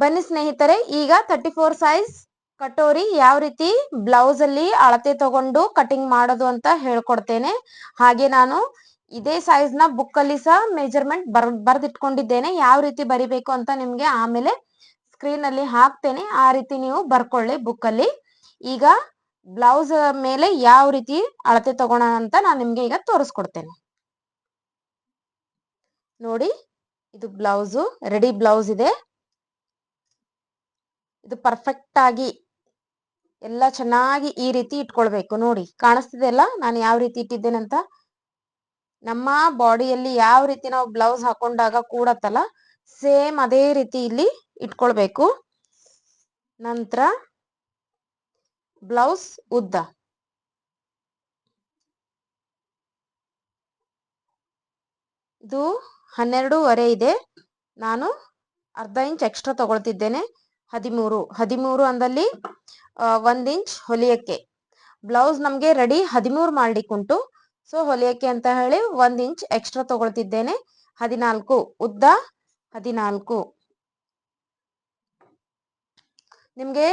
ಬನ್ನಿ ಸ್ನೇಹಿತರೆ, ಈಗ 34 ಸೈಜ್ ಕಟೋರಿ ಯಾವ ರೀತಿ ಬ್ಲೌಸ್ ಅಲ್ಲಿ ಅಳತೆ ತಗೊಂಡು ಕಟಿಂಗ್ ಮಾಡೋದು ಅಂತ ಹೇಳ್ಕೊಡ್ತೇನೆ. ಹಾಗೆ ನಾನು ಇದೇ ಸೈಜ್ ನ ಬುಕ್ ಅಲ್ಲಿ ಸಹ ಮೆಜರ್ಮೆಂಟ್ ಬರ್ದಿಟ್ಕೊಂಡಿದ್ದೇನೆ. ಯಾವ ರೀತಿ ಬರಿಬೇಕು ಅಂತ ನಿಮ್ಗೆ ಆಮೇಲೆ ಸ್ಕ್ರೀನ್ ಅಲ್ಲಿ ಹಾಕ್ತೇನೆ. ಆ ರೀತಿ ನೀವು ಬರ್ಕೊಳ್ಳಿ ಬುಕ್ ಅಲ್ಲಿ. ಈಗ ಬ್ಲೌಸ್ ಮೇಲೆ ಯಾವ ರೀತಿ ಅಳತೆ ತಗೋಣ ಅಂತ ನಾನು ನಿಮ್ಗೆ ಈಗ ತೋರಿಸ್ಕೊಡ್ತೇನೆ. ನೋಡಿ, ಇದು ಬ್ಲೌಸು, ರೆಡಿ ಬ್ಲೌಸ್ ಇದೆ. ಇದು ಪರ್ಫೆಕ್ಟ್ ಆಗಿ ಎಲ್ಲ ಚೆನ್ನಾಗಿ ಈ ರೀತಿ ಇಟ್ಕೊಳ್ಬೇಕು. ನೋಡಿ, ಕಾಣಿಸ್ತಿದೆ ಅಲ್ಲ ನಾನು ಯಾವ ರೀತಿ ಇಟ್ಟಿದ್ದೇನೆ ಅಂತ. ನಮ್ಮ ಬಾಡಿಯಲ್ಲಿ ಯಾವ ರೀತಿ ನಾವು ಬ್ಲೌಸ್ ಹಾಕೊಂಡಾಗ ಕೂಡತ್ತಲ್ಲ, ಸೇಮ್ ಅದೇ ರೀತಿ ಇಲ್ಲಿ ಇಟ್ಕೊಳ್ಬೇಕು. ನಂತರ ಬ್ಲೌಸ್ ಉದ್ದ ಇದು 12.5 ಇದೆ. ನಾನು ಅರ್ಧ ಇಂಚ್ ಎಕ್ಸ್ಟ್ರಾ ತಗೊಳ್ತಿದ್ದೇನೆ. 13 ಅಂದಲ್ಲಿ 1 ಇಂಚ್ ಹೊಲಿಯಕ್ಕೆ. ಬ್ಲೌಸ್ ನಮ್ಗೆ ರೆಡಿ 13 ಮಾಡ್ಲಿಕ್ಕುಂಟು. ಸೊ ಹೊಲಿಯಕ್ಕೆ ಅಂತ ಹೇಳಿ 1 ಇಂಚ್ ಎಕ್ಸ್ಟ್ರಾ ತಗೊಳ್ತಿದ್ದೇನೆ. 14 ಉದ್ದ 14. ನಿಮ್ಗೆ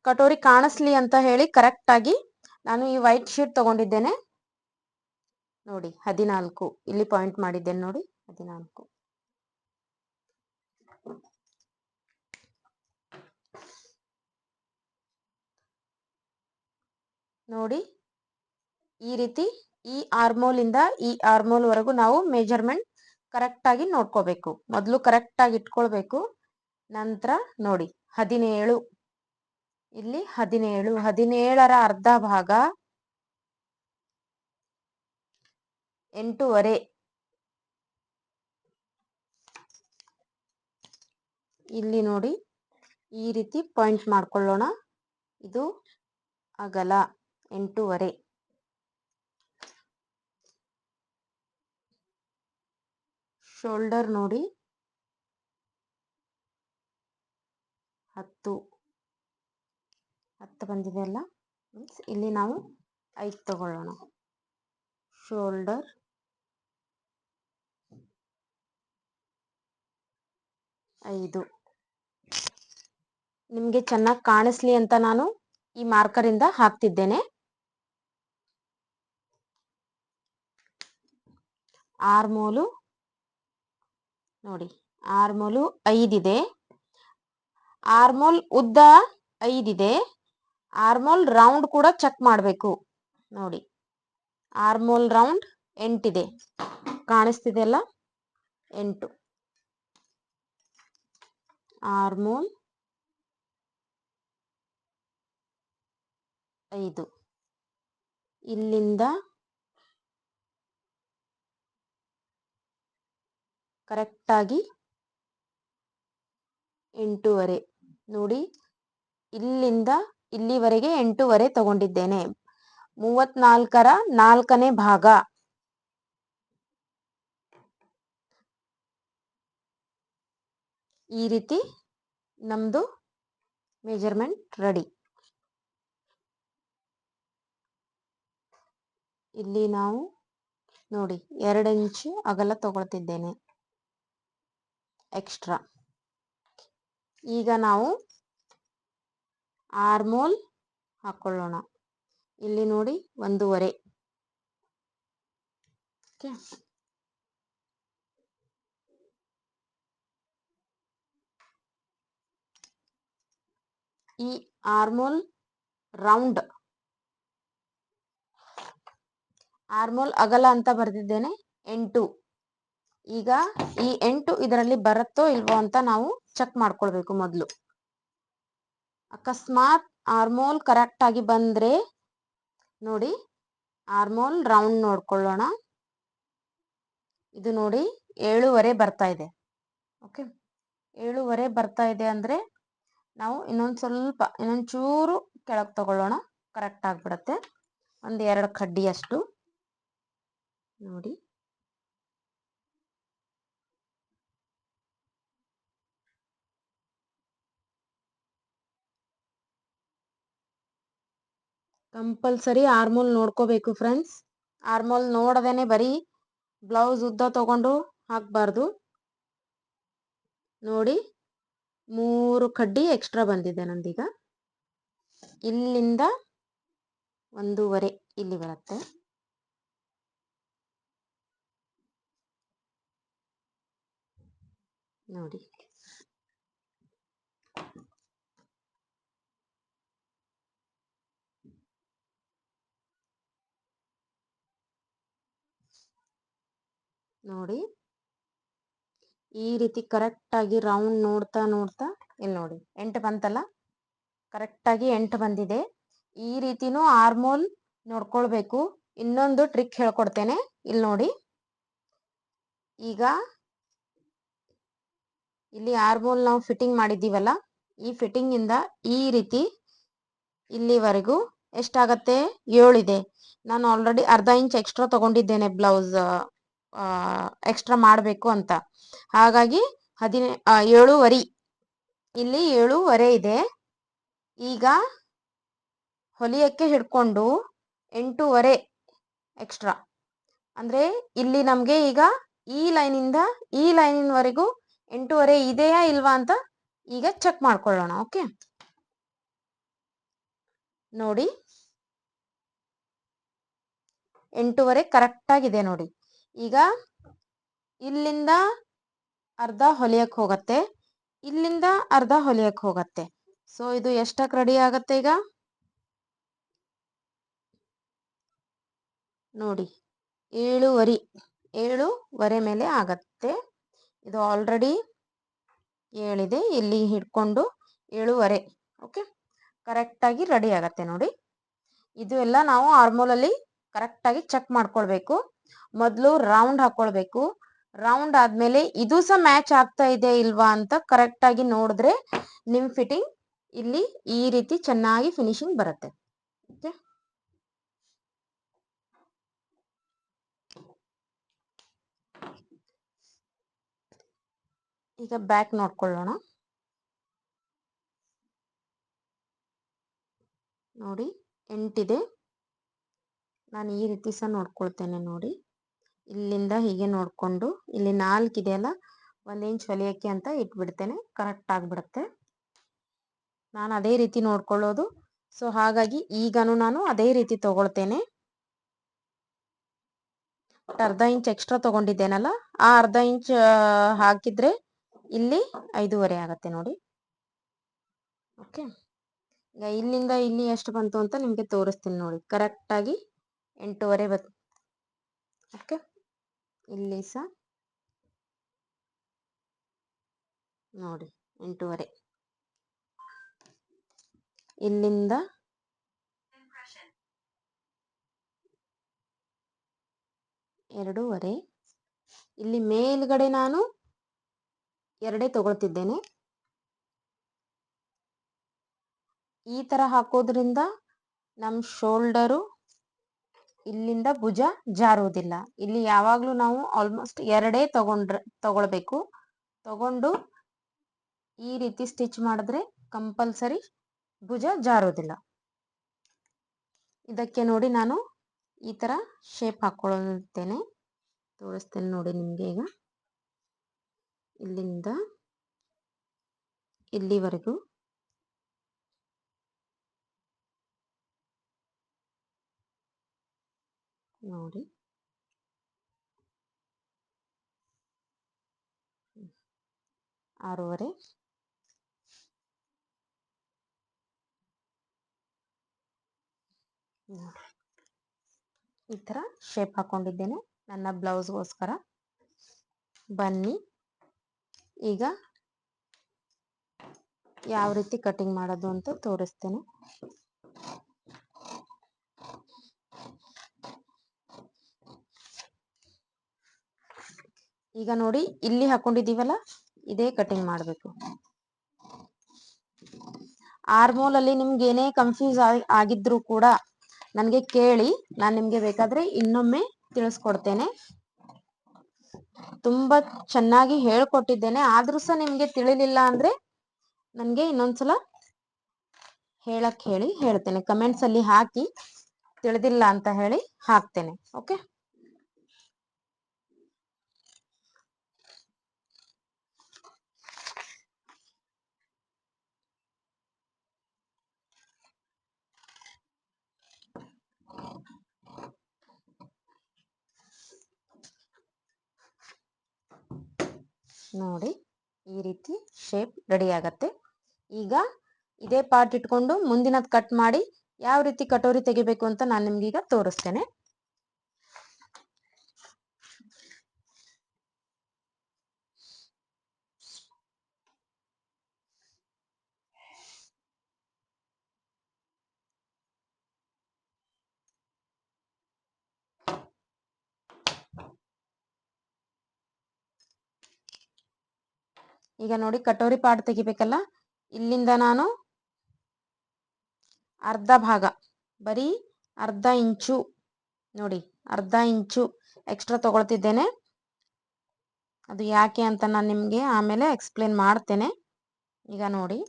ಕಟೋರಿ ಕಾಣಿಸ್ಲಿ ಅಂತ ಹೇಳಿ ಕರೆಕ್ಟ್ ಆಗಿ ನಾನು ಈ ವೈಟ್ ಶೀಟ್ ತಗೊಂಡಿದ್ದೇನೆ. ನೋಡಿ 14 ಇಲ್ಲಿ ಪಾಯಿಂಟ್ ಮಾಡಿದ್ದೇನೆ. ನೋಡಿ 14. ನೋಡಿ, ಈ ರೀತಿ ಈ ಆರ್ಮೋಲ್ ಇಂದ ಈ ಆರ್ಮೋಲ್ ವರೆಗೂ ನಾವು ಮೆಜರ್ಮೆಂಟ್ ಕರೆಕ್ಟ್ ಆಗಿ ನೋಡ್ಕೋಬೇಕು. ಮೊದಲು ಕರೆಕ್ಟ್ ಆಗಿ ಇಟ್ಕೊಳ್ಬೇಕು. ನಂತರ ನೋಡಿ 17, ಇಲ್ಲಿ 17ರ ಅರ್ಧ ಭಾಗ 8.5. ಇಲ್ಲಿ ನೋಡಿ ಈ ರೀತಿ ಪಾಯಿಂಟ್ ಮಾಡ್ಕೊಳ್ಳೋಣ. ಇದು ಅಗಲ 8.5. ಶೋಲ್ಡರ್ ನೋಡಿ 10 ಬಂದಿದೆ ಅಲ್ಲ. ಇಲ್ಲಿ ನಾವು 5 ತಗೊಳ್ಳೋಣ. ಶೋಲ್ಡರ್ 5. ನಿಮ್ಗೆ ಚೆನ್ನಾಗಿ ಕಾಣಿಸ್ಲಿ ಅಂತ ನಾನು ಈ ಮಾರ್ಕರ್ ಇಂದ ಹಾಕ್ತಿದ್ದೇನೆ. ಆರ್ಮೋಲು ನೋಡಿ, ಆರ್ಮೋಲು 5 ಇದೆ. ಆರ್ಮೋಲ್ ಉದ್ದ 5 ಇದೆ. ಆರ್ಮೋಲ್ ರೌಂಡ್ ಕೂಡ ಚೆಕ್ ಮಾಡಬೇಕು. ನೋಡಿ, ಆರ್ಮೋಲ್ ರೌಂಡ್ 8 ಇದೆ. ಕಾಣಿಸ್ತಿದೆ ಅಲ್ಲ, 8. ಆರ್ಮೋಲ್ 5. ಇಲ್ಲಿಂದ ಕರೆಕ್ಟ್ ಆಗಿ 8.5. ನೋಡಿ, ಇಲ್ಲಿಂದ ಇಲ್ಲಿವರೆಗೆ 8.5 ತಗೊಂಡಿದ್ದೇನೆ. 34ರ 4ನೇ ಭಾಗ. ಈ ರೀತಿ ನಮ್ದು ಮೆಜರ್ಮೆಂಟ್ ರೆಡಿ. ಇಲ್ಲಿ ನಾವು ನೋಡಿ 2 ಇಂಚ್ ಅಗಲ ತಗೊಳ್ತಿದ್ದೇನೆ ಎಕ್ಸ್ಟ್ರಾ. ಈಗ ನಾವು ಆರ್ಮೋಲ್ ಹಾಕೊಳ್ಳೋಣ. ಇಲ್ಲಿ ನೋಡಿ 1.5. ಈ ಆರ್ಮೋಲ್ ರೌಂಡ್, ಆರ್ಮೋಲ್ ಅಗಲ ಅಂತ ಬರೆದಿದ್ದೇನೆ 8. ಈಗ ಈ 8 ಇದರಲ್ಲಿ ಬರುತ್ತೋ ಇಲ್ವೋ ಅಂತ ನಾವು ಚೆಕ್ ಮಾಡ್ಕೊಳ್ಬೇಕು ಮೊದಲು. ಅಕಸ್ಮಾತ್ ಆರ್ಮೋಲ್ ಕರೆಕ್ಟ್ ಆಗಿ ಬಂದ್ರೆ ನೋಡಿ, ಆರ್ಮೋಲ್ ರೌಂಡ್ ನೋಡ್ಕೊಳ್ಳೋಣ. ಇದು ನೋಡಿ 7.5 ಬರ್ತಾ ಇದೆ. ಓಕೆ, 7.5 ಬರ್ತಾ ಇದೆ ಅಂದ್ರೆ ನಾವು ಇನ್ನೊಂಚೂರು ಕೆಳಗೆ ತಗೊಳ್ಳೋಣ. ಕರೆಕ್ಟ್ ಆಗ್ಬಿಡತ್ತೆ. 1-2 ಕಡ್ಡಿ ಅಷ್ಟು ನೋಡಿ. ಕಂಪಲ್ಸರಿ ಆರ್ಮೋಲ್ ನೋಡ್ಕೋಬೇಕು ಫ್ರೆಂಡ್ಸ್. ಆರ್ಮೋಲ್ ನೋಡದೇನೆ ಬರೀ ಬ್ಲೌಸ್ ಉದ್ದ ತಗೊಂಡು ಹಾಕಬಾರ್ದು. ನೋಡಿ, 3 3 ಕಡ್ಡಿ ಎಕ್ಸ್ಟ್ರಾ ಬಂದಿದೆ ನಂದೀಗ. ಇಲ್ಲಿಂದ 1.5 ಇಲ್ಲಿ ಬರುತ್ತೆ. ನೋಡಿ, ನೋಡಿ ಈ ರೀತಿ ಕರೆಕ್ಟ್ ಆಗಿ ರೌಂಡ್ ನೋಡ್ತಾ ನೋಡ್ತಾ ಇಲ್ಲಿ ನೋಡಿ 8 ಬಂತಲ್ಲ, ಕರೆಕ್ಟ್ ಆಗಿ 8 ಬಂದಿದೆ. ಈ ರೀತಿನೂ ಆರ್ಮೋಲ್ ನೋಡ್ಕೊಳ್ಬೇಕು. ಇನ್ನೊಂದು ಟ್ರಿಕ್ ಹೇಳ್ಕೊಡ್ತೇನೆ, ಇಲ್ಲಿ ನೋಡಿ. ಈಗ ಇಲ್ಲಿ ಆರ್ಮೋಲ್ ನಾವು ಫಿಟ್ಟಿಂಗ್ ಮಾಡಿದ್ದೀವಲ್ಲ, ಈ ಫಿಟ್ಟಿಂಗ್ ಇಂದ ಈ ರೀತಿ ಇಲ್ಲಿವರೆಗೂ ಎಷ್ಟಾಗತ್ತೆ? 7 ಇದೆ. ನಾನು ಆಲ್ರೆಡಿ ಅರ್ಧ ಇಂಚ್ ಎಕ್ಸ್ಟ್ರಾ ತಗೊಂಡಿದ್ದೇನೆ ಬ್ಲೌಸ್ ಎಕ್ಸ್ಟ್ರಾ ಮಾಡಬೇಕು ಅಂತ. ಹಾಗಾಗಿ 7.5 ಇಲ್ಲಿ 7.5 ಇದೆ. ಈಗ ಹೊಲಿಯಕ್ಕೆ ಹಿಡ್ಕೊಂಡು 8.5 ಎಕ್ಸ್ಟ್ರಾ ಅಂದ್ರೆ ಇಲ್ಲಿ ನಮ್ಗೆ ಈಗ ಈ ಲೈನಿಂದ ಈ ಲೈನಿನವರೆಗೂ 8.5 ಇದೆಯಾ ಇಲ್ವಾ ಅಂತ ಈಗ ಚೆಕ್ ಮಾಡ್ಕೊಳ್ಳೋಣ. ಓಕೆ, ನೋಡಿ 8.5 ಕರೆಕ್ಟ್ ಆಗಿದೆ ನೋಡಿ. ಈಗ ಇಲ್ಲಿಂದ ಅರ್ಧ ಹೊಲಿಯಕ್ಕೆ ಹೋಗತ್ತೆ, ಇಲ್ಲಿಂದ ಅರ್ಧ ಹೊಲಿಯಕ್ಕೆ ಹೋಗತ್ತೆ. ಸೊ ಇದು ಎಷ್ಟಕ್ಕೆ ರೆಡಿ ಆಗತ್ತೆ? ಈಗ ನೋಡಿ 7.5 ಮೇಲೆ ಆಗತ್ತೆ. ಇದು ಆಲ್ರೆಡಿ 7 ಇದೆ, ಇಲ್ಲಿ ಹಿಡ್ಕೊಂಡು 7.5. ಓಕೆ, ಕರೆಕ್ಟ್ ಆಗಿ ರೆಡಿ ಆಗತ್ತೆ ನೋಡಿ. ಇದು ಎಲ್ಲ ನಾವು ಆರ್ಮೋಲಲ್ಲಿ ಕರೆಕ್ಟ್ ಆಗಿ ಚೆಕ್ ಮಾಡ್ಕೊಳ್ಬೇಕು. ಮೊದಲು ರೌಂಡ್ ಹಾಕೊಳ್ಬೇಕು. ರೌಂಡ್ ಆದ್ಮೇಲೆ ಇದು ಸಹ ಮ್ಯಾಚ್ ಆಗ್ತಾ ಇದೆ ಇಲ್ವಾ ಅಂತ ಕರೆಕ್ಟ್ ಆಗಿ ನೋಡಿದ್ರೆ ನಿಮ್ ಫಿಟ್ಟಿಂಗ್ ಇಲ್ಲಿ ಈ ರೀತಿ ಚೆನ್ನಾಗಿ ಫಿನಿಶಿಂಗ್ ಬರುತ್ತೆ. ಓಕೆ, ಈಗ ಬ್ಯಾಕ್ ನೋಡ್ಕೊಳ್ಳೋಣ. ನೋಡಿ 8 ಇದೆ. ನಾನು ಈ ರೀತಿ ಸಹ ನೋಡ್ಕೊಳ್ತೇನೆ ನೋಡಿ. ಇಲ್ಲಿಂದ ಹೀಗೆ ನೋಡ್ಕೊಂಡು ಇಲ್ಲಿ 4 ಇದೆಯಲ್ಲ, 1 ಇಂಚ್ ಹೊಲಿಯಕ್ಕೆ ಅಂತ ಇಟ್ಬಿಡ್ತೇನೆ, ಕರೆಕ್ಟ್ ಆಗ್ಬಿಡುತ್ತೆ. ನಾನು ಅದೇ ರೀತಿ ನೋಡ್ಕೊಳ್ಳೋದು. ಸೊ ಹಾಗಾಗಿ ಈಗನು ನಾನು ಅದೇ ರೀತಿ ತಗೊಳ್ತೇನೆ. ಅರ್ಧ ಇಂಚ್ ಎಕ್ಸ್ಟ್ರಾ ತಗೊಂಡಿದ್ದೇನಲ್ಲ, ಆ ಅರ್ಧ ಇಂಚ್ ಹಾಕಿದ್ರೆ ಇಲ್ಲಿ 5.5 ಆಗತ್ತೆ ನೋಡಿ. ಓಕೆ, ಈಗ ಇಲ್ಲಿಂದ ಇಲ್ಲಿ ಎಷ್ಟು ಬಂತು ಅಂತ ನಿಮ್ಗೆ ತೋರಿಸ್ತೀನಿ ನೋಡಿ. ಕರೆಕ್ಟ್ ಆಗಿ 8.5 ಬಂತು. ಓಕೆ, ಇಲ್ಲಿ ಸಹ ನೋಡಿ 8.5. ಇಲ್ಲಿಂದ 2.5. ಇಲ್ಲಿ ಮೇಲ್ಗಡೆ ನಾನು 2 ತಗೊಳ್ತಿದ್ದೇನೆ. ಈ ತರ ಹಾಕೋದ್ರಿಂದ ನಮ್ ಶೋಲ್ಡರು ಇಲ್ಲಿಂದ ಭುಜ ಜಾರುವುದಿಲ್ಲ. ಇಲ್ಲಿ ಯಾವಾಗ್ಲೂ ನಾವು ಆಲ್ಮೋಸ್ಟ್ 2 ತಗೊಳ್ಬೇಕು. ತಗೊಂಡು ಈ ರೀತಿ ಸ್ಟಿಚ್ ಮಾಡಿದ್ರೆ ಕಂಪಲ್ಸರಿ ಭುಜ ಜಾರೋದಿಲ್ಲ. ಇದಕ್ಕೆ ನೋಡಿ ನಾನು ಈ ತರ ಶೇಪ್ ಹಾಕೊಳ್ಳುತ್ತೇನೆ, ತೋರಿಸ್ತೇನೆ ನೋಡಿ ನಿಮ್ಗೆ. ಈಗ ಇಲ್ಲಿಂದ ಇಲ್ಲಿವರೆಗೂ ನೋಡಿ 6.5. ಈ ತರ ಶೇಪ್ ಹಾಕೊಂಡಿದ್ದೇನೆ ನನ್ನ ಬ್ಲೌಸ್ಗೋಸ್ಕರ. ಬನ್ನಿ ಈಗ ಯಾವ ರೀತಿ ಕಟಿಂಗ್ ಮಾಡೋದು ಅಂತ ತೋರಿಸ್ತೇನೆ. ಈಗ ನೋಡಿ, ಇಲ್ಲಿ ಹಾಕೊಂಡಿದೀವಲ್ಲ, ಇದೇ ಕಟಿಂಗ್ ಮಾಡಬೇಕು. ಆರ್ಮೋಲ್ ಅಲ್ಲಿ ನಿಮ್ಗೆ ಏನೇ ಕನ್ಫ್ಯೂಸ್ ಆಗಿದ್ರು ಕೂಡ ನನಗೆ ಕೇಳಿ, ನಾನು ನಿಮ್ಗೆ ಬೇಕಾದ್ರೆ ಇನ್ನೊಮ್ಮೆ ತಿಳಿಸ್ಕೊಡ್ತೇನೆ. ತುಂಬಾ ಚೆನ್ನಾಗಿ ಹೇಳ್ಕೊಟ್ಟಿದ್ದೇನೆ, ಆದ್ರೂ ಸಹ ನಿಮ್ಗೆ ತಿಳಿಲಿಲ್ಲ ಅಂದ್ರೆ ನನಗೆ ಇನ್ನೊಂದ್ಸಲ ಹೇಳ್ತೇನೆ. ಕಮೆಂಟ್ಸ್ ಅಲ್ಲಿ ಹಾಕಿ, ತಿಳಿದಿಲ್ಲ ಅಂತ ಹೇಳಿ ಹಾಕ್ತೇನೆ. ಓಕೆ, ನೋಡಿ ಈ ರೀತಿ ಶೇಪ್ ರೆಡಿ ಆಗತ್ತೆ. ಈಗ ಇದೇ ಪಾರ್ಟ್ ಇಟ್ಕೊಂಡು ಮುಂದಿನದ್ ಕಟ್ ಮಾಡಿ ಯಾವ ರೀತಿ ಕಟೋರಿ ತೆಗಿಬೇಕು ಅಂತ ನಾನು ನಿಮ್ಗೆ ಈಗ ತೋರಿಸ್ತೇನೆ. ಈಗ ನೋಡಿ ಕಟೋರಿ ಪಾರ್ಟ್ ತೆಗಿಬೇಕಲ್ಲ, ಇಲ್ಲಿಂದ ನಾನು ಅರ್ಧ ಭಾಗ, ಬರೀ ಅರ್ಧ ಇಂಚು, ನೋಡಿ ಅರ್ಧ ಇಂಚು ಎಕ್ಸ್ಟ್ರಾ ತಗೊಳ್ತಿದ್ದೇನೆ. ಅದು ಯಾಕೆ ಅಂತ ನಾನು ನಿಮಗೆ ಆಮೇಲೆ ಎಕ್ಸ್ಪ್ಲೇನ್ ಮಾಡ್ತೇನೆ. ಈಗ ನೋಡಿ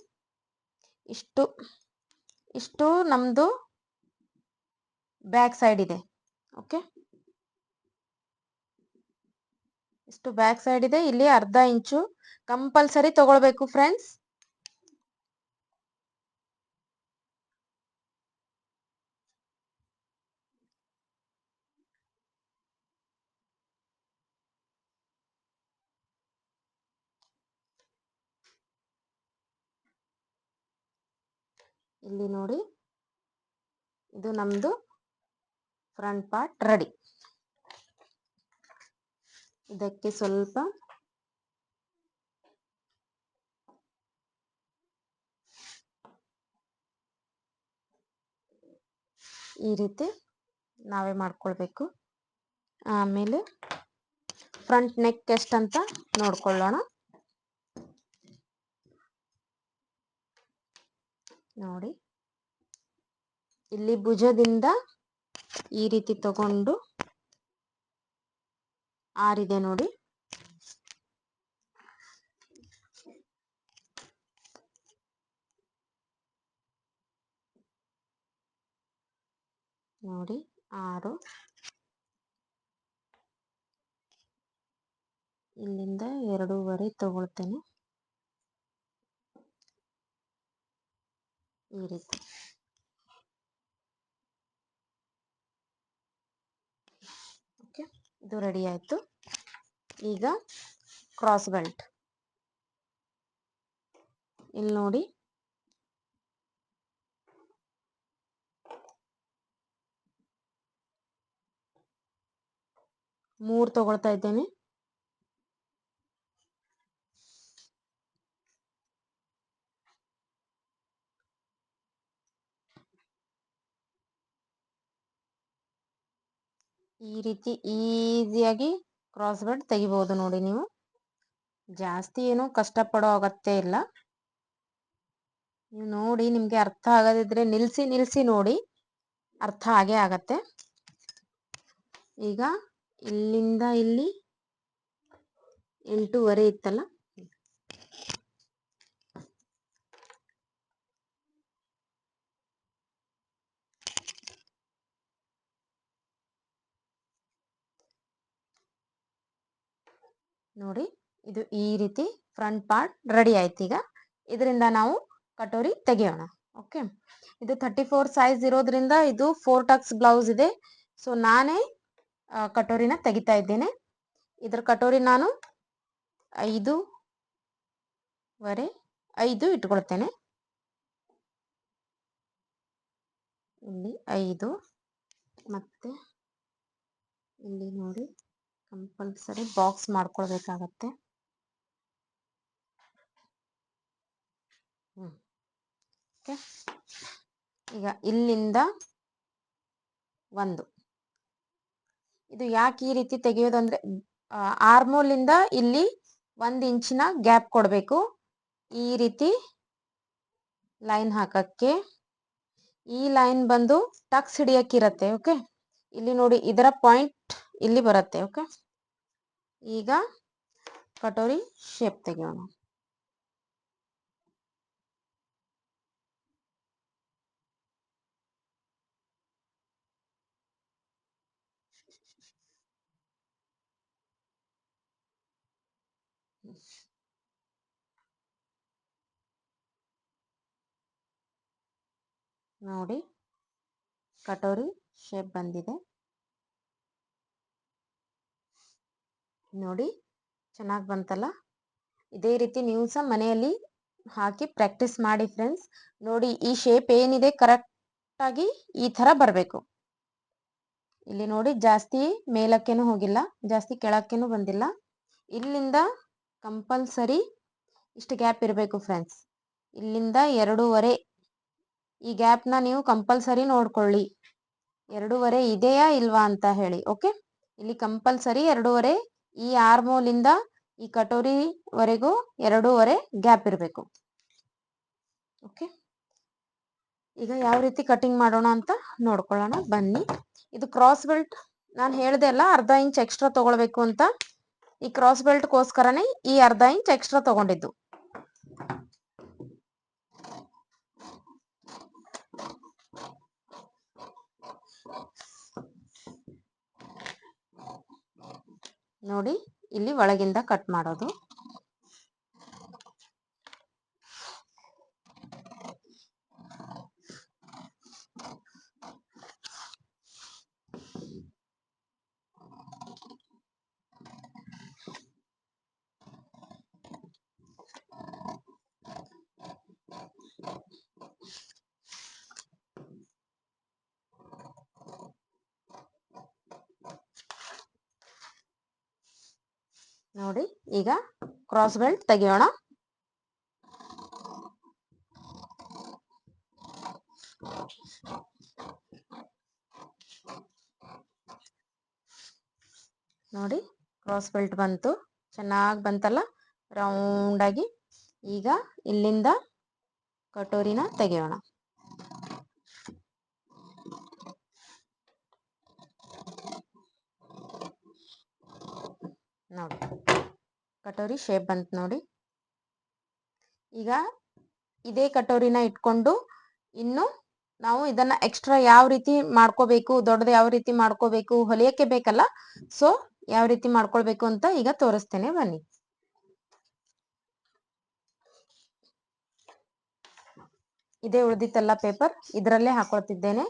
ಇಷ್ಟು ಇಷ್ಟು ನಮ್ಮದು ಬ್ಯಾಕ್ ಸೈಡ್ ಇದೆ. ಓಕೆ, ಇಷ್ಟು ಬ್ಯಾಕ್ ಸೈಡ್ ಇದೆ. ಇಲ್ಲಿ ಅರ್ಧ ಇಂಚು ಕಂಪಲ್ಸರಿ ತಗೊಳ್ಬೇಕು ಫ್ರೆಂಡ್ಸ್. ಇಲ್ಲಿ ನೋಡಿ ಇದು ನಮ್ದು ಫ್ರಂಟ್ ಪಾರ್ಟ್ ರೆಡಿ. ಇದಕ್ಕೆ ಸ್ವಲ್ಪ ಈ ರೀತಿ ನಾವೇ ಮಾಡ್ಕೊಳ್ಬೇಕು. ಆಮೇಲೆ ಫ್ರಂಟ್ ನೆಕ್ ಎಷ್ಟಂತ ನೋಡ್ಕೊಳ್ಳೋಣ. ನೋಡಿ ಇಲ್ಲಿ ಭುಜದಿಂದ ಈ ರೀತಿ ತಗೊಂಡು 6 ಇದೆ ನೋಡಿ. ನೋಡಿ 6, ಇಲ್ಲಿಂದ 2.5 ತಗೊಳ್ತೇನೆ ಈ ರೀತಿ. ಓಕೆ, ಇದು ರೆಡಿ ಆಯ್ತು. ಈಗ ಕ್ರಾಸ್ ಬೆಲ್ಟ್ ಇಲ್ಲಿ ನೋಡಿ ಮೂರು ತಗೊಳ್ತಾ ಇದ್ದೇನೆ. ಈ ರೀತಿ ಈಸಿಯಾಗಿ ಕ್ರಾಸ್ ಬೆಲ್ಟ್ ತೆಗಿಬಹುದು ನೋಡಿ. ನೀವು ಜಾಸ್ತಿ ಏನು ಕಷ್ಟಪಡೋ ಅಗತ್ಯ ಇಲ್ಲ. ನೀವು ನೋಡಿ, ನಿಮ್ಗೆ ಅರ್ಥ ಆಗದಿದ್ರೆ ನಿಲ್ಸಿ ನೋಡಿ, ಅರ್ಥ ಆಗೇ ಆಗತ್ತೆ. ಈಗ ಇಲ್ಲಿಂದ ಇಲ್ಲಿ 8.5 ಇತ್ತಲ್ಲ, ನೋಡಿ ಇದು ಈ ರೀತಿ ಫ್ರಂಟ್ ಪಾರ್ಟ್ ರೆಡಿ ಆಯ್ತು. ಈಗ ಇದರಿಂದ ನಾವು ಕಟೋರಿ ತೆಗೆಯೋಣ. ಓಕೆ, ಇದು 34 ಸೈಜ್ ಇರೋದ್ರಿಂದ ಇದು 4 ಟಕ್ಸ್ ಬ್ಲೌಸ್ ಇದೆ. ಸೊ ನಾನೇ ಕಟೋರಿನ ತೆಗಿತಾ ಇದ್ದೇನೆ. ಇದ್ರ ಕಟೋರಿ ನಾನು 5 ಇಟ್ಕೊಳ್ತೇನೆ. ಇಲ್ಲಿ 5 ಮತ್ತೆ ಇಲ್ಲಿ ನೋಡಿ ಕಂಪಲ್ಸರಿ ಬಾಕ್ಸ್ ಮಾಡ್ಕೊಳ್ಬೇಕಾಗತ್ತೆ. ಓಕೆ, ಈಗ ಇಲ್ಲಿಂದ 1. ಇದು ಯಾಕೆ ಈ ರೀತಿ ತೆಗೆಯೋದಂದ್ರೆ ಆರ್ಮೋಲಿಂದ ಇಲ್ಲಿ 1 ಇಂಚಿನ ಗ್ಯಾಪ್ ಕೊಡಬೇಕು. ಈ ರೀತಿ ಲೈನ್ ಹಾಕಕ್ಕೆ ಈ ಲೈನ್ ಬಂದು ಟಕ್ಸ್ ಹಿಡಿಯಕ್ಕಿರತ್ತೆ. ಓಕೆ, ಇಲ್ಲಿ ನೋಡಿ ಇದರ ಪಾಯಿಂಟ್ ಇಲ್ಲಿ ಬರುತ್ತೆ. ಓಕೆ, ಈಗ ಕಟೋರಿ ಶೇಪ್ ತೆಗೆಯೋಣ. ನೋಡಿ ಕಟೋರಿ ಶೇಪ್ ಬಂದಿದೆ. ನೋಡಿ ಚೆನ್ನಾಗಿ ಬಂತಲ್ಲ. ಇದೇ ರೀತಿ ನೀವು ಸಹ ಮನೆಯಲ್ಲಿ ಹಾಕಿ ಪ್ರಾಕ್ಟೀಸ್ ಮಾಡಿ ಫ್ರೆಂಡ್ಸ್. ನೋಡಿ ಈ ಶೇಪ್ ಏನಿದೆ ಕರೆಕ್ಟಾಗಿ ಈ ಥರ ಬರಬೇಕು. ಇಲ್ಲಿ ನೋಡಿ ಜಾಸ್ತಿ ಮೇಲಕ್ಕೇನು ಹೋಗಿಲ್ಲ, ಜಾಸ್ತಿ ಕೆಳಕ್ಕೇನು ಬಂದಿಲ್ಲ. ಇಲ್ಲಿಂದ ಕಂಪಲ್ಸರಿ ಇಷ್ಟು ಗ್ಯಾಪ್ ಇರಬೇಕು ಫ್ರೆಂಡ್ಸ್. ಇಲ್ಲಿಂದ 2.5 ಈ ಗ್ಯಾಪ್ನ ನೀವು ಕಂಪಲ್ಸರಿ ನೋಡ್ಕೊಳ್ಳಿ. 2.5 ಇದೆಯಾ ಇಲ್ವಾ ಅಂತ ಹೇಳಿ. ಓಕೆ, ಇಲ್ಲಿ ಕಂಪಲ್ಸರಿ 2.5 ಈ ಆರ್ಮೋಲಿಂದ ಈ ಕಟೋರಿವರೆಗೂ 2.5 ಗ್ಯಾಪ್ ಇರಬೇಕು. ಓಕೆ, ಈಗ ಯಾವ ರೀತಿ ಕಟಿಂಗ್ ಮಾಡೋಣ ಅಂತ ನೋಡ್ಕೊಳ್ಳೋಣ ಬನ್ನಿ. ಇದು ಕ್ರಾಸ್ ಬೆಲ್ಟ್ ನಾನು ಹೇಳ್ದೆ ಅಲ್ಲ, ಅರ್ಧ ಇಂಚ್ ಎಕ್ಸ್ಟ್ರಾ ತಗೊಳ್ಬೇಕು ಅಂತ. ಈ ಕ್ರಾಸ್ ಬೆಲ್ಟ್ಗೋಸ್ಕರನೇ ಈ ಅರ್ಧ ಇಂಚ್ ಎಕ್ಸ್ಟ್ರಾ ತಗೊಂಡಿದ್ದು. ನೋಡಿ ಇಲ್ಲಿ ಒಳಗಿಂದ ಕಟ್ ಮಾಡೋದು. ನೋಡಿ ಈಗ ಕ್ರಾಸ್ ಬೆಲ್ಟ್ ತೆಗೆಯೋಣ. ನೋಡಿ ಕ್ರಾಸ್ ಬೆಲ್ಟ್ ಬಂತು, ಚೆನ್ನಾಗಿ ಬಂತಲ್ಲ ರೌಂಡ್ ಆಗಿ. ಈಗ ಇಲ್ಲಿಂದ ಕಟೋರಿನ ತೆಗೆಯೋಣ. ನೋಡಿ ಕಟೋರಿ ಶೇಪ್ ಬಂತು ನೋಡಿ. ಈಗ ಇದೇ ಕಟೋರಿನ ಇಟ್ಕೊಂಡು ಇನ್ನು ನಾವು ಇದನ್ನ ಎಕ್ಸ್ಟ್ರಾ ಯಾವ ರೀತಿ ಮಾಡ್ಕೋಬೇಕು, ದೊಡ್ಡದು ಯಾವ ರೀತಿ ಮಾಡ್ಕೋಬೇಕು, ಹೊಲಿಯಕ್ಕೆ ಬೇಕಲ್ಲ, ಸೊ ಯಾವ ರೀತಿ ಮಾಡ್ಕೊಳ್ಬೇಕು ಅಂತ ಈಗ ತೋರಿಸ್ತೇನೆ ಬನ್ನಿ. ಇದೇ ಉಳಿದಿತ್ತಲ್ಲ ಪೇಪರ್, ಇದರಲ್ಲೇ ಹಾಕೊಳ್ತಿದ್ದೇನೆ.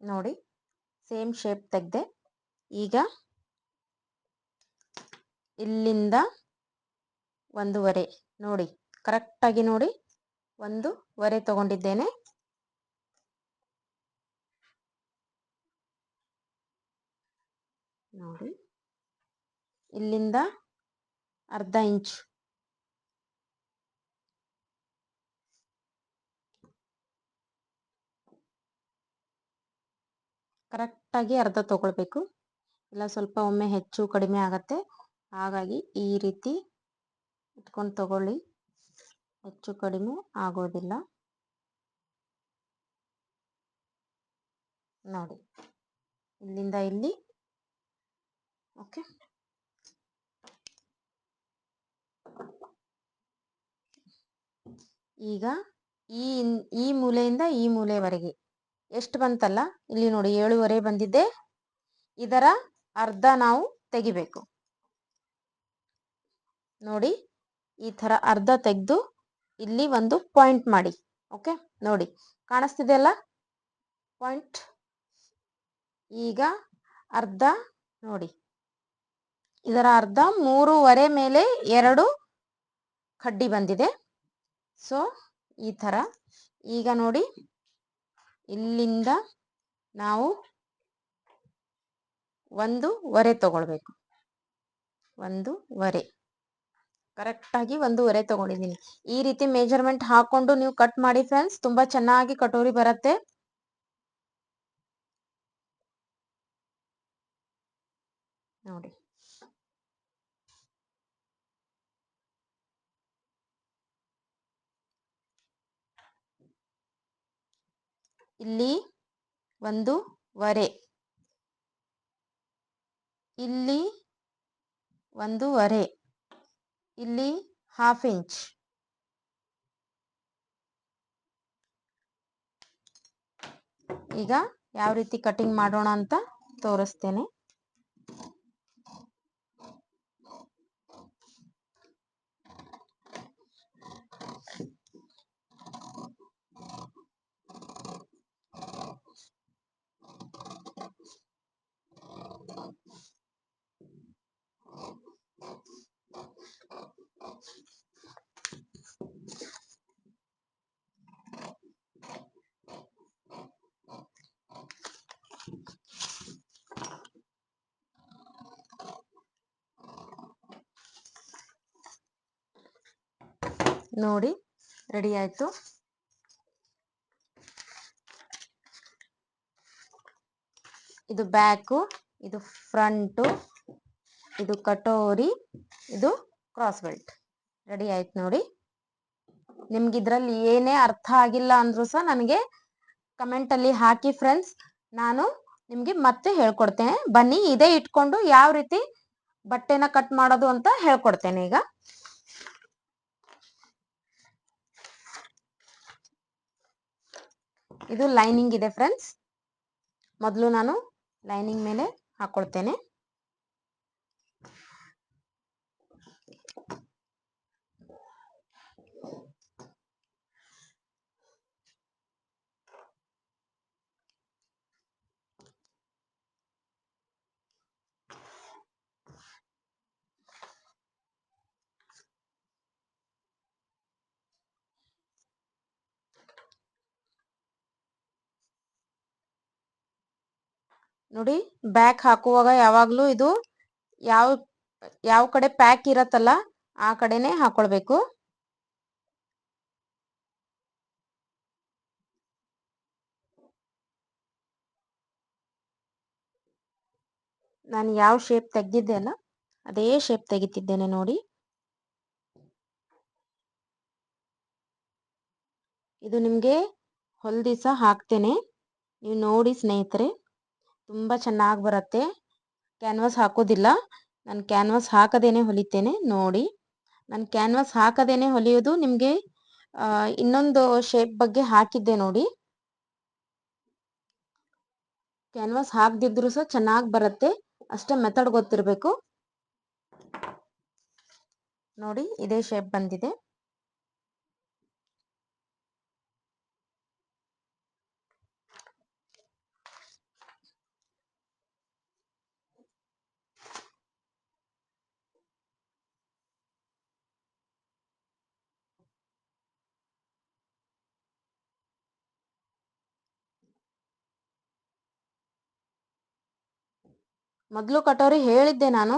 ನೋಡಿ ಸೇಮ್ ಶೇಪ್ ತೆಗೆದೆ. ಈಗ ಇಲ್ಲಿಂದ 1.5 ನೋಡಿ ಕರೆಕ್ಟಾಗಿ ನೋಡಿ 1.5 ತಗೊಂಡಿದ್ದೇನೆ. ನೋಡಿ ಇಲ್ಲಿಂದ ಅರ್ಧ ಇಂಚ್, ಕರೆಕ್ಟಾಗಿ ಅರ್ಧ ತಗೊಳ್ಬೇಕು. ಇಲ್ಲ ಸ್ವಲ್ಪ ಒಮ್ಮೆ ಹೆಚ್ಚು ಕಡಿಮೆ ಆಗತ್ತೆ, ಹಾಗಾಗಿ ಈ ರೀತಿ ಇಟ್ಕೊಂಡು ತಗೊಳ್ಳಿ, ಹೆಚ್ಚು ಕಡಿಮೆ ಆಗೋದಿಲ್ಲ. ನೋಡಿ ಇಲ್ಲಿಂದ ಇಲ್ಲಿ. ಓಕೆ, ಈಗ ಈ ಮೂಲೆಯಿಂದ ಈ ಮೂಲೆವರೆಗೆ ಎಷ್ಟು ಬಂತಲ್ಲ, ಇಲ್ಲಿ ನೋಡಿ 7.5 ಬಂದಿದೆ. ಇದರ ಅರ್ಧ ನಾವು ತೆಗಿಬೇಕು. ನೋಡಿ ಈ ತರ ಅರ್ಧ ತೆಗೆದು ಇಲ್ಲಿ ಒಂದು ಪಾಯಿಂಟ್ ಮಾಡಿ. ಓಕೆ, ನೋಡಿ ಕಾಣಿಸ್ತಿದೆಯಲ್ಲ ಪಾಯಿಂಟ್. ಈಗ ಅರ್ಧ ನೋಡಿ, ಇದರ ಅರ್ಧ 3.5 ಮೇಲೆ 2 ಕಡ್ಡಿ ಬಂದಿದೆ. ಸೊ ಈ ತರ. ಈಗ ನೋಡಿ ಇಲ್ಲಿಂದ ನಾವು 1.5 ತಗೊಳ್ಬೇಕು. 1.5 ಕರೆಕ್ಟಾಗಿ 1.5 ತಗೊಂಡಿದ್ದೀನಿ. ಈ ರೀತಿ ಮೆಜರ್ಮೆಂಟ್ ಹಾಕೊಂಡು ನೀವು ಕಟ್ ಮಾಡಿ ಫ್ರೆಂಡ್ಸ್, ತುಂಬಾ ಚೆನ್ನಾಗಿ ಕಟೋರಿ ಬರುತ್ತೆ. ನೋಡಿ ಇಲ್ಲಿ 1.5, ಇಲ್ಲಿ 1.5, ಇಲ್ಲಿ 1/2 ಇಂಚ್. ಈಗ ಯಾವ ರೀತಿ ಕಟಿಂಗ್ ಮಾಡೋಣ ಅಂತ ತೋರಿಸ್ತೇನೆ. ನೋಡಿ, ರೆಡಿ ಆಯ್ತು. ಇದು ಬ್ಯಾಕು, ಇದು ಫ್ರಂಟು, ಇದು ಕಟೋರಿ, ಇದು ಕ್ರಾಸ್ ಬೆಲ್ಟ್. ರೆಡಿ ಆಯ್ತು ನೋಡಿ. ನಿಮ್ಗೆ ಇದ್ರಲ್ಲಿ ಏನೇ ಅರ್ಥ ಆಗಿಲ್ಲ ಅಂದ್ರೂ ಸಹ ನನಗೆ ಕಮೆಂಟ್ ಅಲ್ಲಿ ಹಾಕಿ ಫ್ರೆಂಡ್ಸ್, ನಾನು ನಿಮ್ಗೆ ಮತ್ತೆ ಹೇಳ್ಕೊಡ್ತೇನೆ. ಬನ್ನಿ, ಇದೇ ಇಟ್ಕೊಂಡು ಯಾವ ರೀತಿ ಬಟ್ಟೆನ ಕಟ್ ಮಾಡೋದು ಅಂತ ಹೇಳ್ಕೊಡ್ತೇನೆ. ಈಗ ಇದು ಲೈನಿಂಗ್ ಇದೆ ಫ್ರೆಂಡ್ಸ್. ಮೊದಲು ನಾನು ಲೈನಿಂಗ್ ಮೇಲೆ ಹಾಕೊಳ್ತೇನೆ. ನೋಡಿ, ಬ್ಯಾಕ್ ಹಾಕುವಾಗ ಯಾವಾಗ್ಲೂ ಇದು ಯಾವ ಕಡೆ ಪ್ಯಾಕ್ ಇರತ್ತಲ್ಲ ಆ ಕಡೆನೆ ಹಾಕೊಳ್ಬೇಕು. ನಾನು ಯಾವ ಶೇಪ್ ತೆಗ್ದಿದ್ದೆ ಅಲ್ಲ ಅದೇ ಶೇಪ್ ತೆಗಿತಿದ್ದೇನೆ ನೋಡಿ. ಇದು ನಿಮಗೆ ಹೊಲ್ದಿಸ ಹಾಕ್ತೇನೆ, ನೀವು ನೋಡಿ ಸ್ನೇಹಿತರೆ, ತುಂಬ ಚೆನ್ನಾಗಿ ಬರುತ್ತೆ. ಕ್ಯಾನ್ವಾಸ್ ಹಾಕೋದಿಲ್ಲ, ನಾನು ಕ್ಯಾನ್ವಾಸ್ ಹಾಕದೇನೆ ಹೊಲಿತೇನೆ. ನೋಡಿ, ನಾನು ಕ್ಯಾನ್ವಾಸ್ ಹಾಕದೇನೆ ಹೊಲಿಯೋದು. ನಿಮಗೆ ಇನ್ನೊಂದು ಶೇಪ್ ಬಗ್ಗೆ ಹಾಕಿದ್ದೆ ನೋಡಿ. ಕ್ಯಾನ್ವಾಸ್ ಹಾಕದಿದ್ರು ಸಹ ಚೆನ್ನಾಗಿ ಬರುತ್ತೆ, ಅಷ್ಟೇ ಮೆಥಡ್ ಗೊತ್ತಿರಬೇಕು. ನೋಡಿ, ಇದೇ ಶೇಪ್ ಬಂದಿದೆ. ಮೊದಲು ಕಟೋರಿ ಹೇಳಿದ್ದೆ ನಾನು,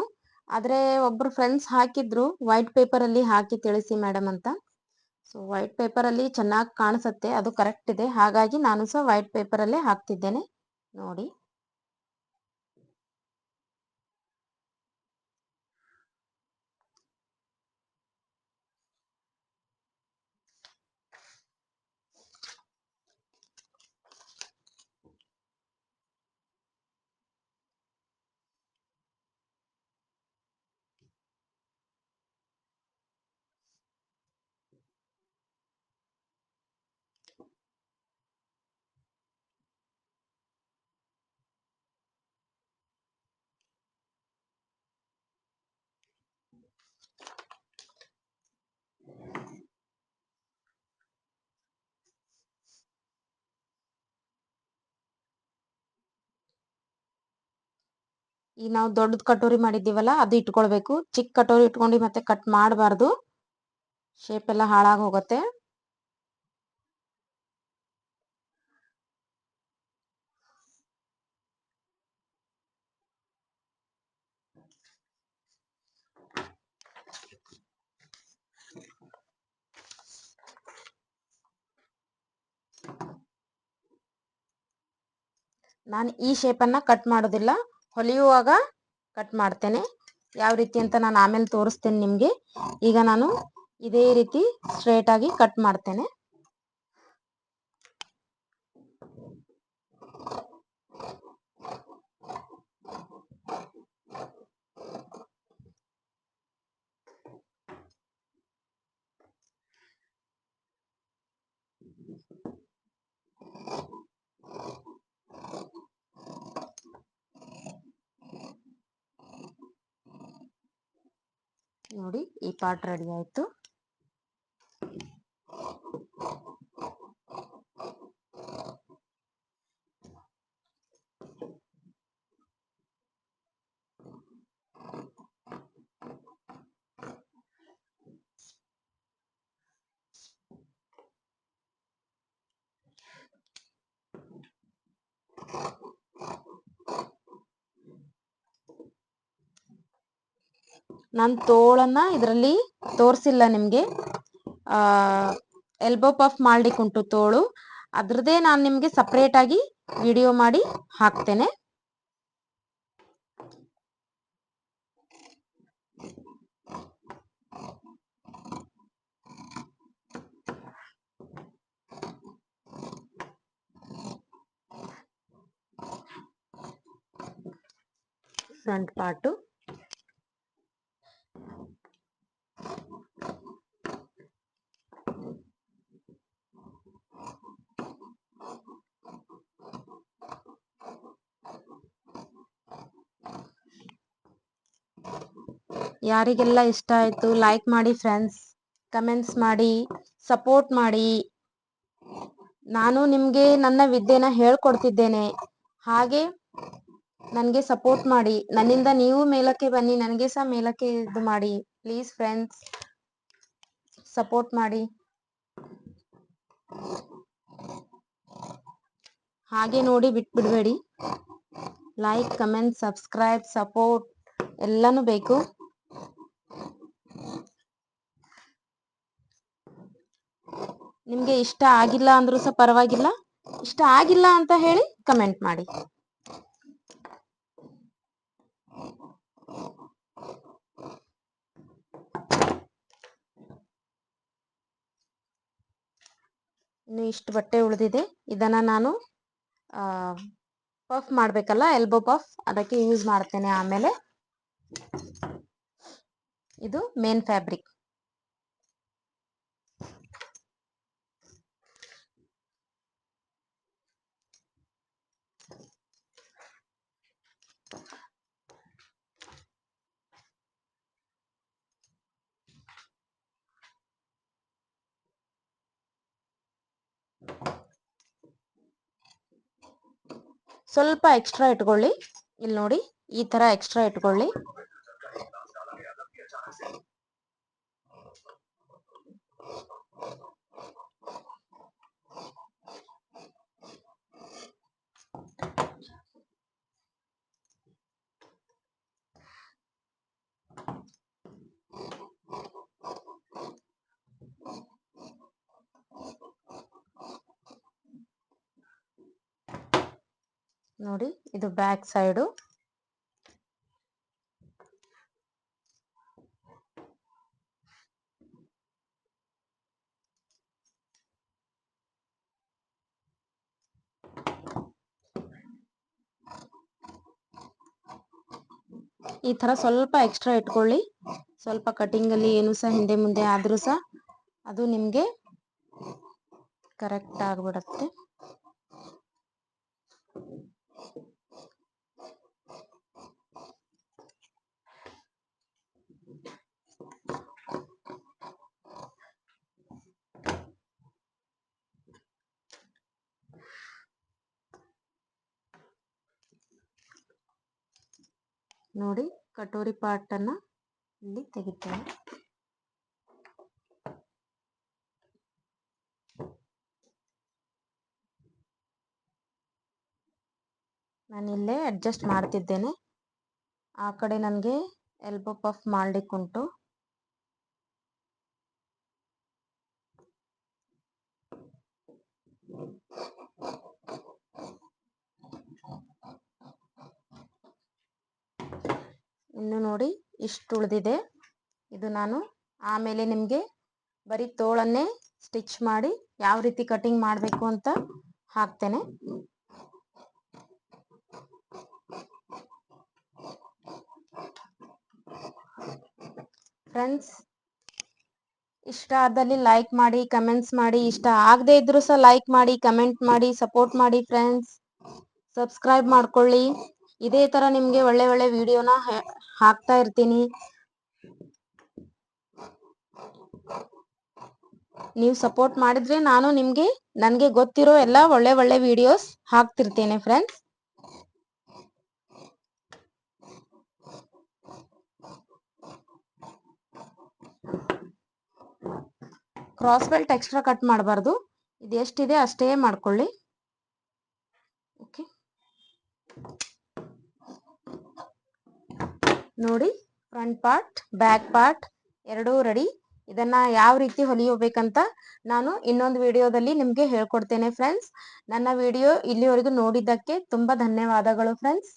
ಆದರೆ ಒಬ್ಬರು ಫ್ರೆಂಡ್ಸ್ ಹಾಕಿದ್ರು ವೈಟ್ ಪೇಪರಲ್ಲಿ ಹಾಕಿ ತಿಳಿಸಿ ಮೇಡಮ್ ಅಂತ. ಸೊ ವೈಟ್ ಪೇಪರಲ್ಲಿ ಚೆನ್ನಾಗಿ ಕಾಣಿಸುತ್ತೆ, ಅದು ಕರೆಕ್ಟ್ ಇದೆ. ಹಾಗಾಗಿ ನಾನು ಸಹ ವೈಟ್ ಪೇಪರಲ್ಲೇ ಹಾಕ್ತಿದ್ದೇನೆ ನೋಡಿ. ಈಗ ನಾವು ದೊಡ್ಡದು ಕಟೋರಿ ಮಾಡಿದ್ದೀವಲ್ಲ ಅದು ಇಟ್ಕೊಳ್ಬೇಕು. ಚಿಕ್ಕ ಕಟೋರಿ ಇಟ್ಕೊಂಡು ಮತ್ತೆ ಕಟ್ ಮಾಡಬಾರ್ದು, ಶೇಪ್ ಎಲ್ಲ ಹಾಳಾಗಿ ಹೋಗುತ್ತೆ. ನಾನು ಈ ಶೇಪನ್ನು ಕಟ್ ಮಾಡೋದಿಲ್ಲ, ಹೊಲಿಯುವಾಗ ಕಟ್ ಮಾಡ್ತೇನೆ. ಯಾವ ರೀತಿ ಅಂತ ನಾನು ಆಮೇಲೆ ತೋರಿಸ್ತೇನೆ ನಿಮಗೆ. ಈಗ ನಾನು ಇದೇ ರೀತಿ ಸ್ಟ್ರೇಟ್ ಆಗಿ ಕಟ್ ಮಾಡ್ತೇನೆ. ನೋಡಿ ಈ ಪಾರ್ಟ್ ರೆಡಿ ಆಯ್ತು. ನಾನು ತೋಳನ್ನ ಇದರಲ್ಲಿ ತೋರಿಸಿಲ್ಲ ನಿಮಗೆ. ಎಲ್ಬೋ ಪಫ್ ಮಾಡ್ಲಿಕ್ಕೆ ಉಂಟು ತೋಳು, ಅದ್ರದ್ದೇ ನಾನು ನಿಮಗೆ ಸಪ್ರೇಟ್ ಆಗಿ ವಿಡಿಯೋ ಮಾಡಿ ಹಾಕ್ತೇನೆ. ಫ್ರಂಟ್ ಪಾರ್ಟು, ಯಾರಿಗೆಲ್ಲ ಇಷ್ಟ ಆಯ್ತು ಲೈಕ್ ಮಾಡಿ ಫ್ರೆಂಡ್ಸ್, ಕಮೆಂಟ್ಸ್ ಮಾಡಿ, ಸಪೋರ್ಟ್ ಮಾಡಿ. ನಾನು ನಿಮಗೆ ನನ್ನ ವಿದ್ಯೆನ ಹೇಳ್ಕೊಡ್ತಿದ್ದೇನೆ, ಹಾಗೆ ನನಗೆ ಸಪೋರ್ಟ್ ಮಾಡಿ. ನನ್ನಿಂದ ನೀವು ಮೇಲಕ್ಕೆ ಬನ್ನಿ, ನನಗೆ ಸಹ ಮೇಲಕ್ಕೆ ಇದು ಮಾಡಿ. ಪ್ಲೀಸ್ ಫ್ರೆಂಡ್ಸ್, ಸಪೋರ್ಟ್ ಮಾಡಿ. ಹಾಗೆ ನೋಡಿ ಬಿಟ್ಬಿಡ್ಬೇಡಿ. ಲೈಕ್, ಕಮೆಂಟ್, ಸಬ್ಸ್ಕ್ರೈಬ್, ಸಪೋರ್ಟ್ ಎಲ್ಲನೂ ಬೇಕು. ನಿಮ್ಗೆ ಇಷ್ಟ ಆಗಿಲ್ಲ ಅಂದ್ರೂ ಸಹ ಪರವಾಗಿಲ್ಲ, ಇಷ್ಟ ಆಗಿಲ್ಲ ಅಂತ ಹೇಳಿ ಕಮೆಂಟ್ ಮಾಡಿ. ಇನ್ನು ಇಷ್ಟು ಬಟ್ಟೆ ಉಳಿದಿದೆ, ಇದನ್ನ ನಾನು ಪಫ್ ಮಾಡಬೇಕಲ್ಲ, ಎಲ್ಬೋ ಪಫ್, ಅದಕ್ಕೆ ಯೂಸ್ ಮಾಡ್ತೇನೆ. ಆಮೇಲೆ ಇದು ಮೇನ್ ಫ್ಯಾಬ್ರಿಕ್. ಸ್ವಲ್ಪ ಎಕ್ಸ್ಟ್ರಾ ಇಟ್ಕೊಳ್ಳಿ. ಇಲ್ಲಿ ನೋಡಿ, ಈ ತರ ಎಕ್ಸ್ಟ್ರಾ ಇಟ್ಕೊಳ್ಳಿ. ನೋಡಿ, ಇದು ಬ್ಯಾಕ್ ಸೈಡು. ಈ ತರ ಸ್ವಲ್ಪ ಎಕ್ಸ್ಟ್ರಾ ಇಟ್ಕೊಳ್ಳಿ. ಸ್ವಲ್ಪ ಕಟಿಂಗ್ ಅಲ್ಲಿ ಏನು ಸಹ ಹಿಂದೆ ಮುಂದೆ ಆದ್ರೂ ಸಹ ಅದು ನಿಮ್ಗೆ ಕರೆಕ್ಟ್ ಆಗ್ಬಿಡತ್ತೆ. ನೋಡಿ, ಕಟೋರಿ ಪಾರ್ಟ್ ಅನ್ನ ಇಲ್ಲಿ ತೆಗಿತೇನೆ. ನಾನು ಇಲ್ಲೇ ಅಡ್ಜಸ್ಟ್ ಮಾಡ್ತಿದ್ದೇನೆ. ಆ ಕಡೆ ನನಗೆ ಎಲ್ಬೋ ಪಫ್ ಮಾಡ್ಲಿಕ್ಕುಂಟು. ಇನ್ನು ನೋಡಿ, ಇಷ್ಟು ಉಳಿದಿದೆ. ಇದು ನಾನು ಆಮೇಲೆ ನಿಮಗೆ ಬರೀ ತೋಳನ್ನೇ ಸ್ಟಿಚ್ ಮಾಡಿ ಯಾವ ರೀತಿ ಕಟಿಂಗ್ ಮಾಡಬೇಕು ಅಂತ ಹಾಕ್ತೇನೆ. ಫ್ರೆಂಡ್ಸ್, ಇಷ್ಟ ಆದಲ್ಲಿ ಲೈಕ್ ಮಾಡಿ, ಕಮೆಂಟ್ಸ್ ಮಾಡಿ. ಇಷ್ಟ ಆಗದೆ ಇದ್ರು ಸಹ ಲೈಕ್ ಮಾಡಿ, ಕಮೆಂಟ್ ಮಾಡಿ, ಸಪೋರ್ಟ್ ಮಾಡಿ ಫ್ರೆಂಡ್ಸ್. ಸಬ್ಸ್ಕ್ರೈಬ್ ಮಾಡ್ಕೊಳ್ಳಿ. ಇದೇ ತರ ನಿಮ್ಗೆ ಒಳ್ಳೆ ಒಳ್ಳೆ ವಿಡಿಯೋನ ಹಾಕ್ತಾ ಇರ್ತೀನಿ. ನೀವು ಸಪೋರ್ಟ್ ಮಾಡಿದ್ರೆ ನಾನು ನನ್ಗೆ ಗೊತ್ತಿರೋ ಎಲ್ಲ ಒಳ್ಳೆ ಒಳ್ಳೆ ವಿಡಿಯೋಸ್ ಹಾಕ್ತಿರ್ತೇನೆ friends. Cross belt extra cut ಮಾಡಬಾರ್ದು. ಇದು ಎಷ್ಟಿದೆ ಅಷ್ಟೇ ಮಾಡ್ಕೊಳ್ಳಿ. ಓಕೆ, ನೋಡಿ ಫ್ರಂಟ್ ಪಾರ್ಟ್ ಬ್ಯಾಕ್ ಪಾರ್ಟ್ ಎರಡೂ ರೆಡಿ. ಇದನ್ನ ಯಾವ ರೀತಿ ಹೊಲಿಯಬೇಕಂತ ನಾನು ಇನ್ನೊಂದು ವಿಡಿಯೋದಲ್ಲಿ ನಿಮ್ಗೆ ಹೇಳ್ಕೊಡ್ತೇನೆ ಫ್ರೆಂಡ್ಸ್. ನನ್ನ ವಿಡಿಯೋ ಇಲ್ಲಿವರೆಗೂ ನೋಡಿದ್ದಕ್ಕೆ ತುಂಬಾ ಧನ್ಯವಾದಗಳು ಫ್ರೆಂಡ್ಸ್.